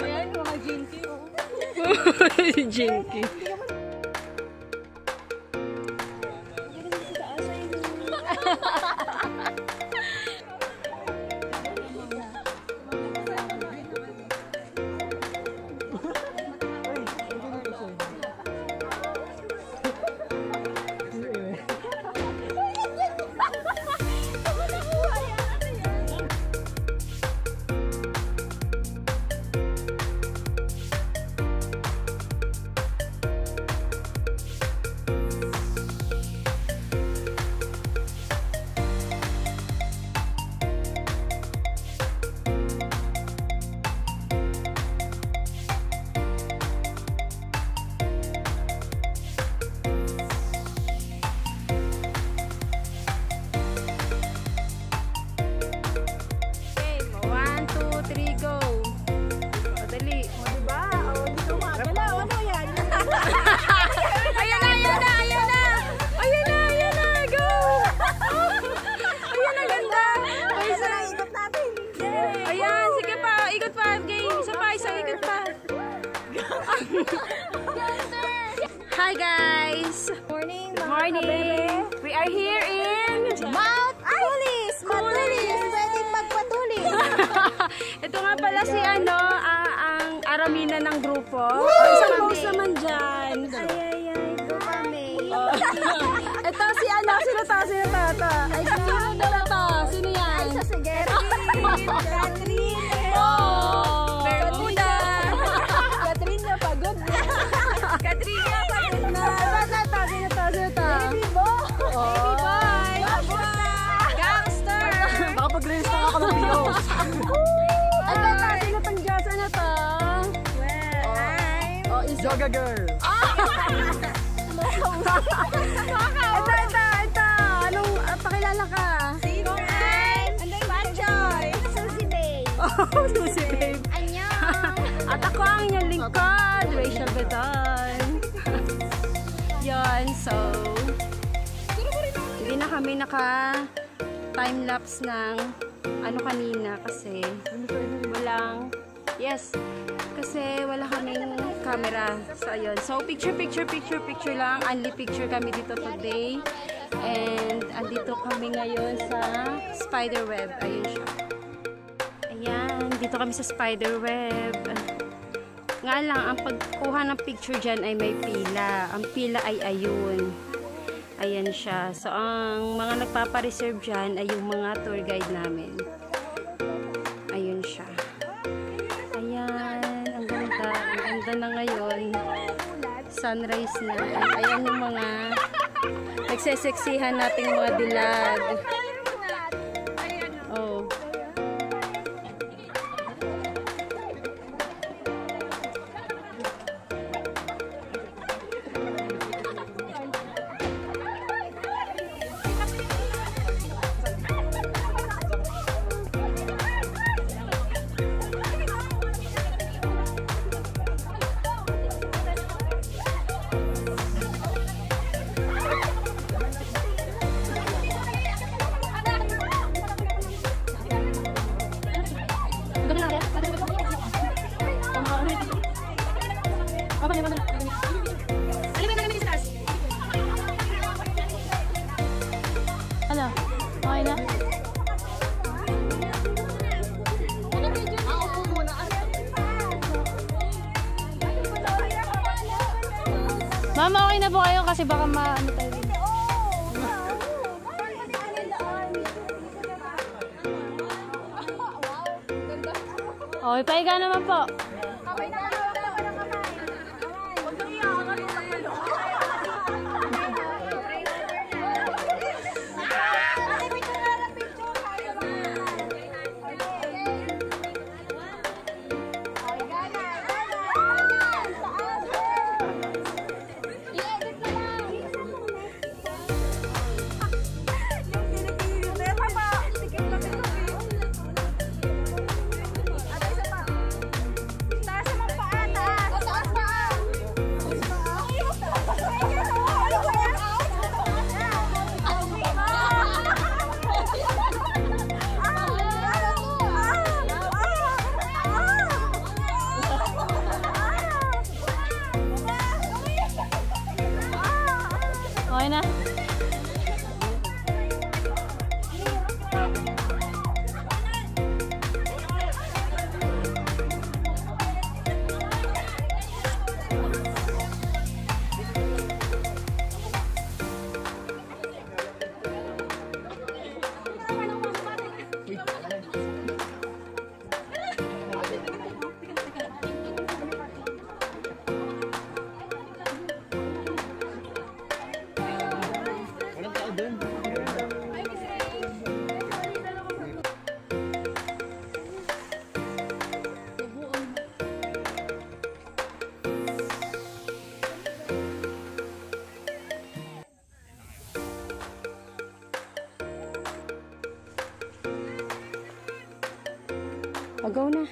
Ayan, mga Jinky. Jinky. Hi guys! Morning, Good morning! We are here in Mount Tulis! Matulis! Pwedeng magpatulis! Ito nga pala si ano, ang aramina ng grupo. Isang post naman dyan. Ay, go kami! Ito si ano, sino to? Sino to? Ay, sino to? Sino yan? Ay, sa Catherine! Oh! Bermuda! Catherine na pagod na! Catherine na pagod na! Sino to? Baby boy! Baby boy! Gangster! Baka pag-release na ako ng videos. Ito, sino tong Diyos? Ano to? Well, I'm... Joga girl! Ito! Anong pakilala ka? Sino I'm... Pachoy! Susie Babe! Oh, Susie Babe! Annyeong! At ako ang inyong lingkod, Rachel Bedon. Yon, so hindi na kami naka time-lapse ng ano kanina kasi wala kaming camera. So ayun, so picture lang, only picture kami dito today. And andito kami ngayon sa Spiderweb. Ayun siya. Ayan, dito kami sa Spiderweb. Nga lang, ang pagkuha ng picture dyan ay may pila. Ang pila ay ayun. Ayan siya. So, ang mga nagpapareserve dyan ay yung mga tour guide namin. Ayun siya. Ayan, ang ganda. Ang ganda na ngayon. Sunrise na. Ayan yung mga nagseseksihan nating mga dilag. Oh. Ano? Okay na? Mama, okay na po kayo kasi baka maano tayo. Okay, pahiga naman po. Agaw na.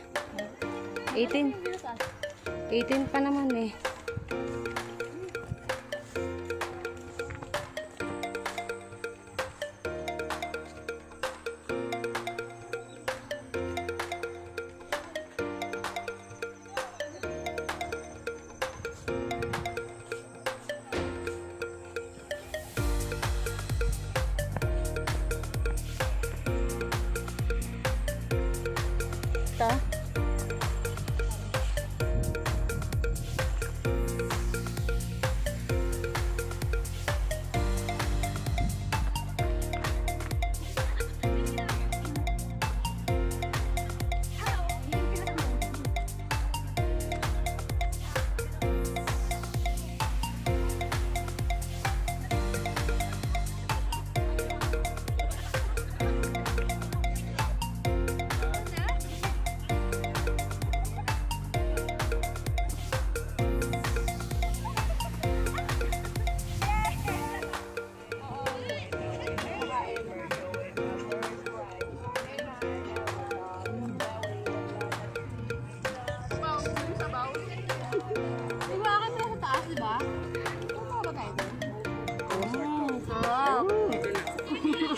18. 18 pa naman eh. Ta?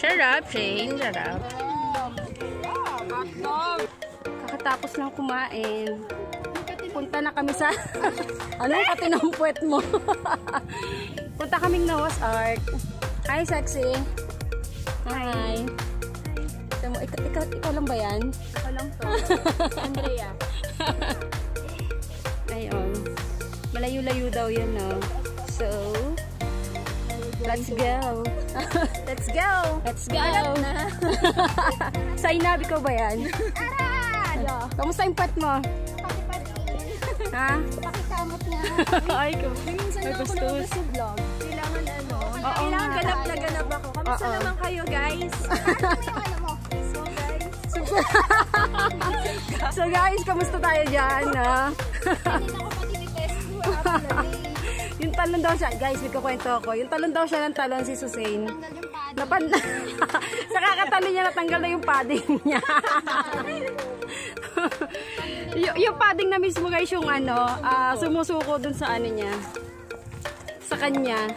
Sarap, Shane. Sarap. Kakatapos lang kumain. Punta na kami sa... Anong katinampuet mo? Punta kaming Noah's Ark. Hi, sexy. Hi. Ikaw lang ba yan? Ako lang to. Andrea. Ayun. Malayo-layo daw yan, no? So, let's go. Let's go! Let's go! Sainab, ikaw ba yan? Aran! Kamusta yung pet mo? Ha? Pakikamot niya. Ay, Minsan may lang ako gustos. lumabas sa vlog. Kailangan ano? Oo Kailangan nga. ganap na ganap ako. Kamusta Oo. naman kayo, guys? So, guys. So guys, kamusta tayo dyan? Ha? Hindi na ako pati ni test ko. Yung talon daw siya, guys, nagkakwento ako. Yung talon daw siya ng talon si Susain. Tanggal yung pad. Sa kakatalo niya, natanggal na yung padding niya. yung padding na mismo guys, yung ano, sumusuko dun sa ano niya. Sa kanya.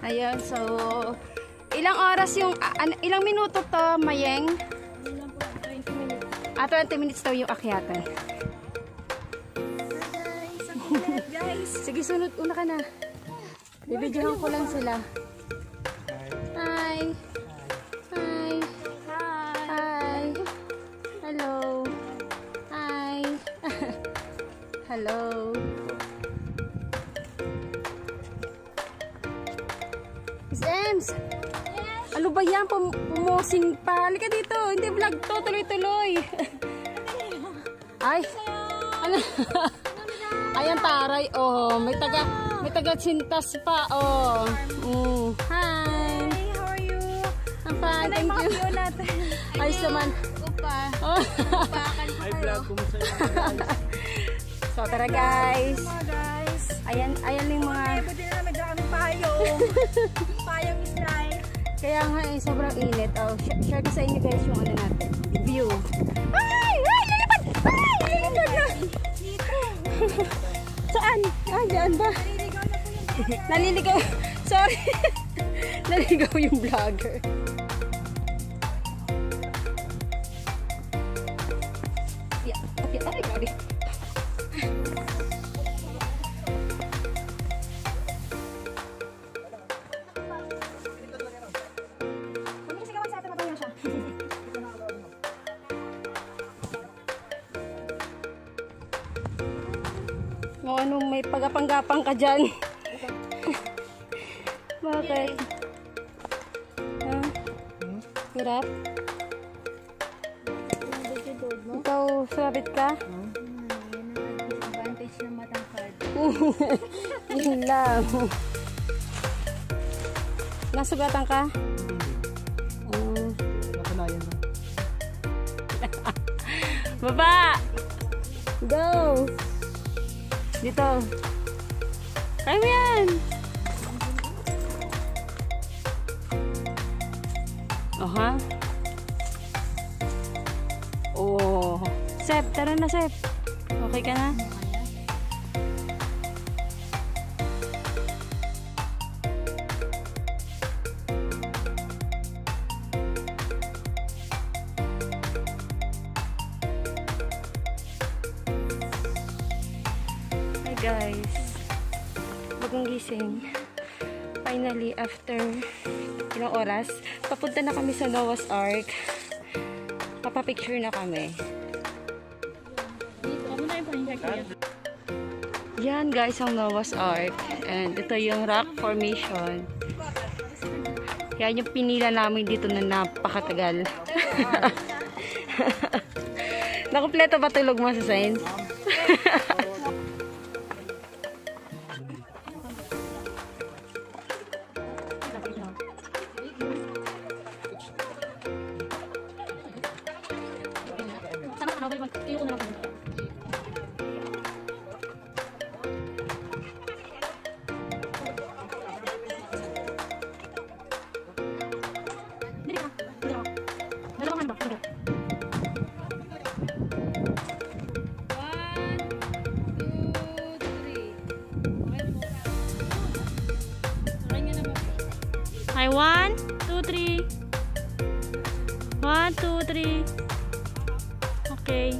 Ayun, so, ilang oras yung, ilang minuto to, Mayeng? 20 minutes. 20 minutes daw yung akyatan. Guys, Sige, sunod, una ka na. Bibidyohan ko lang sila. Hi! Hi! Hi! Hello! Hi! Hello! Miss Ems! Ano ba yan? Pumosing pa. Halika dito. Hindi vlog to. Tuloy-tuloy. Ay! Ano? Ayan taray. Oh, may taga Chintas pa. Oh. Hi! how are you? I'm fine. Thank you. natin. Ayos naman. Upa. Oh. Upakan ko kayo. So, tara guys. Mga guys. Ayan yung mga... Pwede na naman dyan kaming payong. Payong is life. Kaya nga eh, sobrang init. Oh, share ko sa inyo guys yung ano natin. View. Ay! Ay! Lalipad! Ay! Lalipad na! Saan? Ah, dyan ba? Naliligaw na po yung Naliligaw. Sorry. Naliligaw yung vlogger. Yeah. Okay. Ay, sorry. Pumisigawan sa atin, matayo siya. O ano, may pagapang-gapang ka dyan. Bakit? Ha? Hirap? Ikaw, sabit ka? Advantage ng matangkad. Yun lang. Nasugatan ka? Nakalayan na. Baba! Go! Dito. Kaya mo yan! Oh, ha? Oh, Sep, tara na, Sep. Okay ka na? Hi guys. Bagong gising. Finally, after ilang oras, papunta na kami sa Noah's Ark. Papapicture na kami. Yan guys ang Noah's Ark. And ito yung rock formation. Yan yung pinila namin dito na napakatagal. Nakumpleto ba tulog mo sa science? Hi, 1, 2, 3. 1, 2, 3. Okay.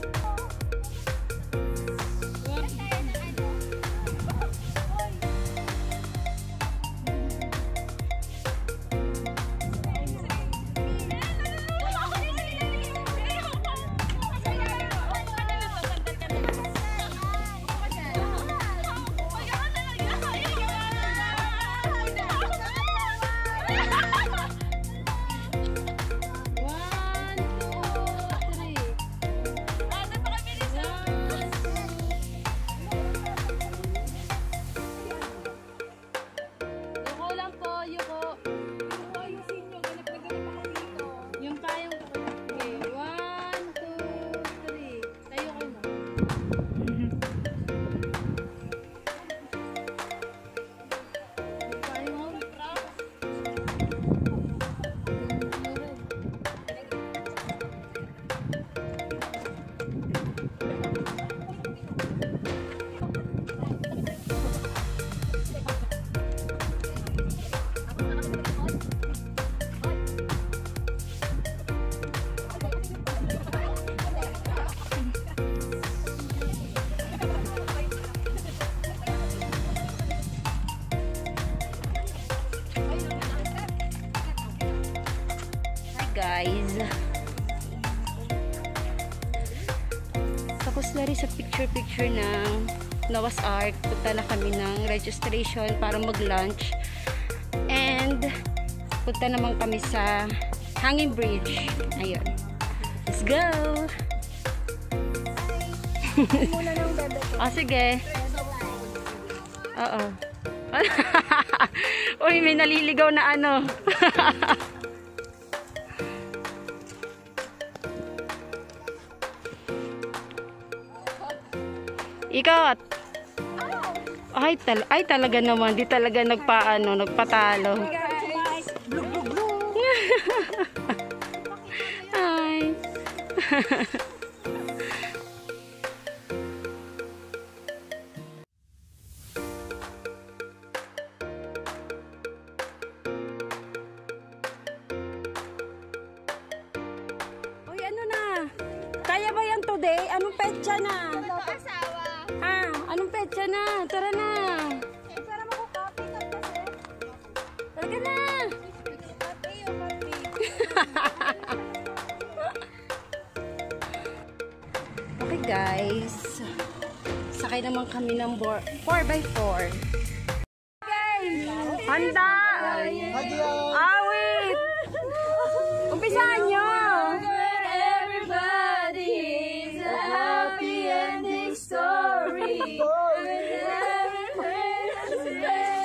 Guys, tapos na rin sa picture ng Noah's Ark. Punta na kami ng registration para mag-lunch and punta naman kami sa Hanging Bridge. Ayun, let's go. Oh, sige. Oo. Uy, may naliligaw na ano. Ikot. Ay talaga naman, di talaga nagpatalo. Hi. Uy, ano na? Kaya ba yan today? Anong petsa na? Asawa. Anong petsa na? Tara na. Para mako-copy ka kasi. Tara na. Copy o copy. Okay guys. Sakay naman kami ng 4x4. Okay. Handa. Awit. Umpisahan nyo.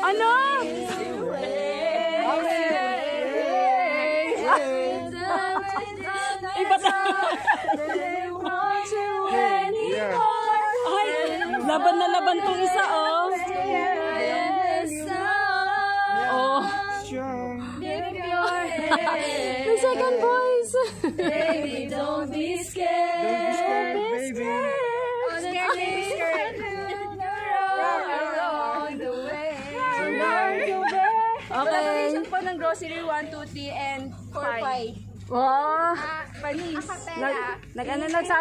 Ano? Iba ta. Ay, laban na laban tong isa, oh. Oh. The second voice. Baby, don't be scared. Don't be scared, baby. grocery 1, 2, 3, and 5. Wow. Panis.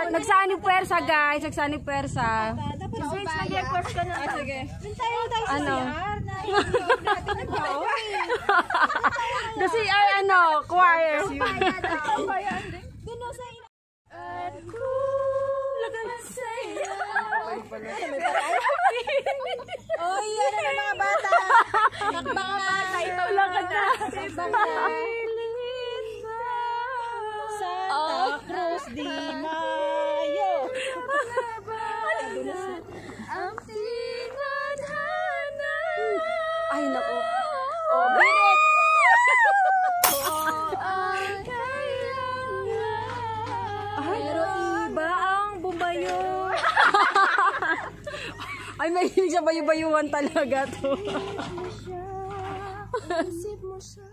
Nagsanib puwersa, guys. Nagsanib puwersa. Tapos nag-request ka na. Sige. Tayo Ano? natin nag-go. Kasi ay choir. Doon o sa ina. Oy, yan na mga bata. Takbang na. Lakad na. Santa Cruz di Mayo. Ang tinadhana. Ay, naku. Oh, birit. Pero iba ang bumayo. Ay, may hilig siya bayu-bayuhan talaga to. Isip mo siya.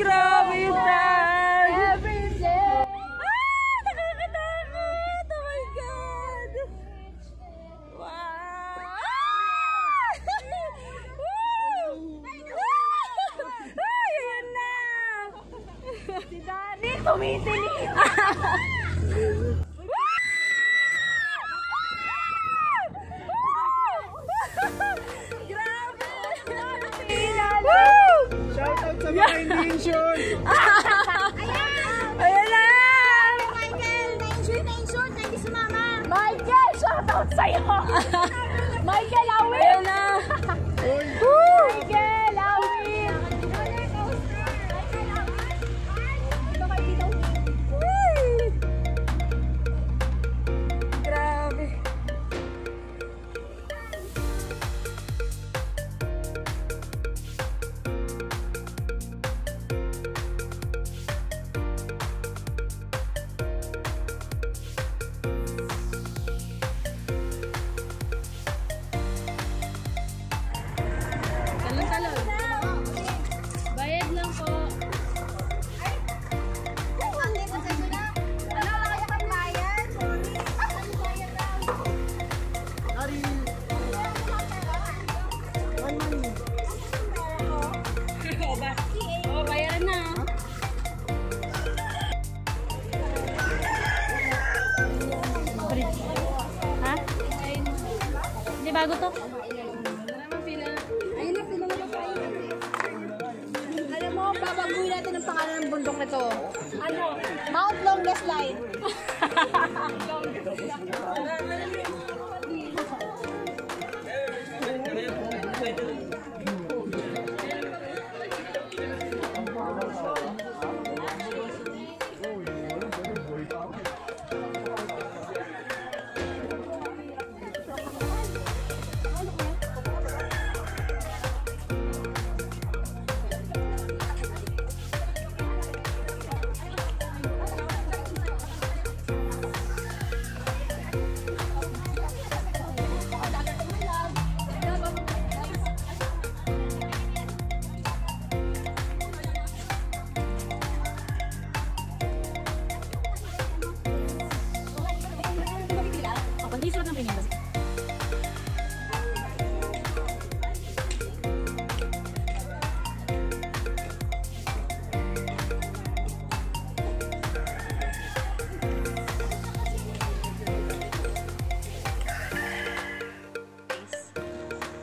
Grabe yung tag! Nakakatakot! Oh my God! Wow! Ay, ayan na! Si Dani, tumitinig! Shoutout sa mga intention! Ayan na! Michael! Nation! Thank you sa mama! Michael, shoutout sa'yo! Michael, awit! Ayan na! Michael, awit! Grabe! bago to. Ayun na, pila na tayo. Alam mo, babaguhin natin ang pangalan ng bundok na to. Ano? Mount Longest Line.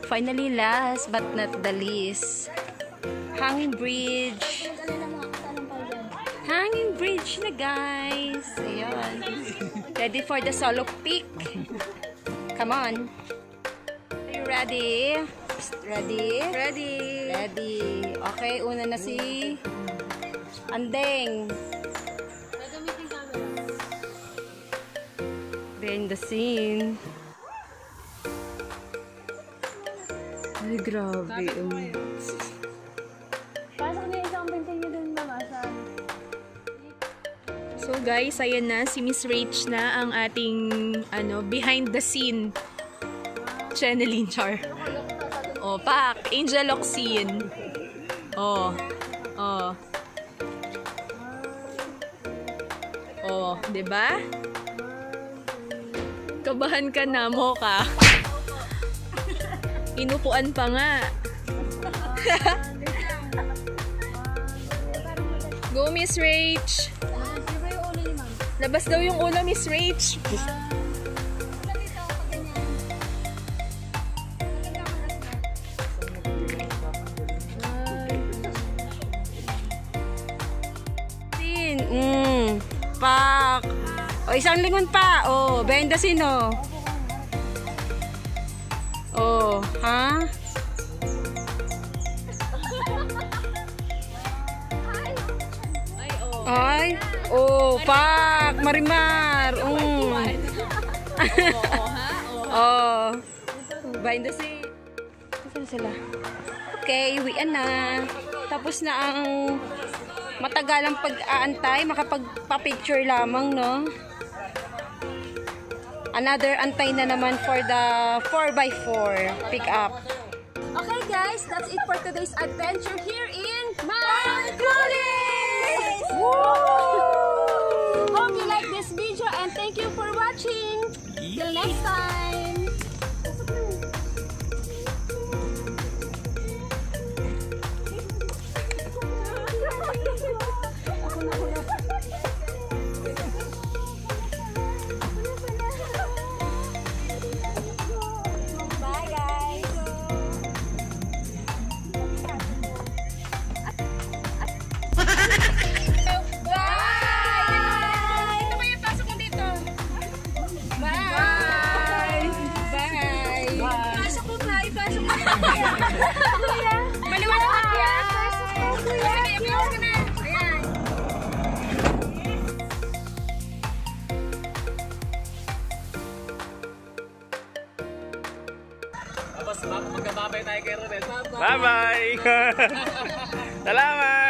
Finally, last but not the least, Hanging Bridge. Hanging Bridge na, guys. Ayan. Ready for the solo peak. Come on. Are you ready? Ready? Ready. Ready. Okay, una na si Andeng. Behind the scene. Ay, grabe. Pasok niya isang bintay niya dun, mama. So guys, ayan na, si Miss Rach na ang ating behind the scene channeling char. Oh, pak, Angel Lock scene. Oh. Oh. Oh, 'di ba? Kabahan ka na mo ka. Inupuan pa nga. Go, Miss Rach. Labas daw yung ulo, Miss Rach. Pak. O, isang lingon pa. O, behind the scene, o. Oh, ha? Ay, oh, pak, Marimar. Oh, behind the scene. Saan sila? Okay, uwian na. Tapos na ang matagalang pag-aantay. Makapagpa-picture lamang, no? Another antay na naman for the 4x4 pick-up. Okay guys, that's it for today's adventure here in Mount Collins! Hope you like this video and thank you for watching. Till next time. Maliwanag ka yan! Ayan! Tapos magkababay tayo kay Rodel. Bye-bye! Salamat!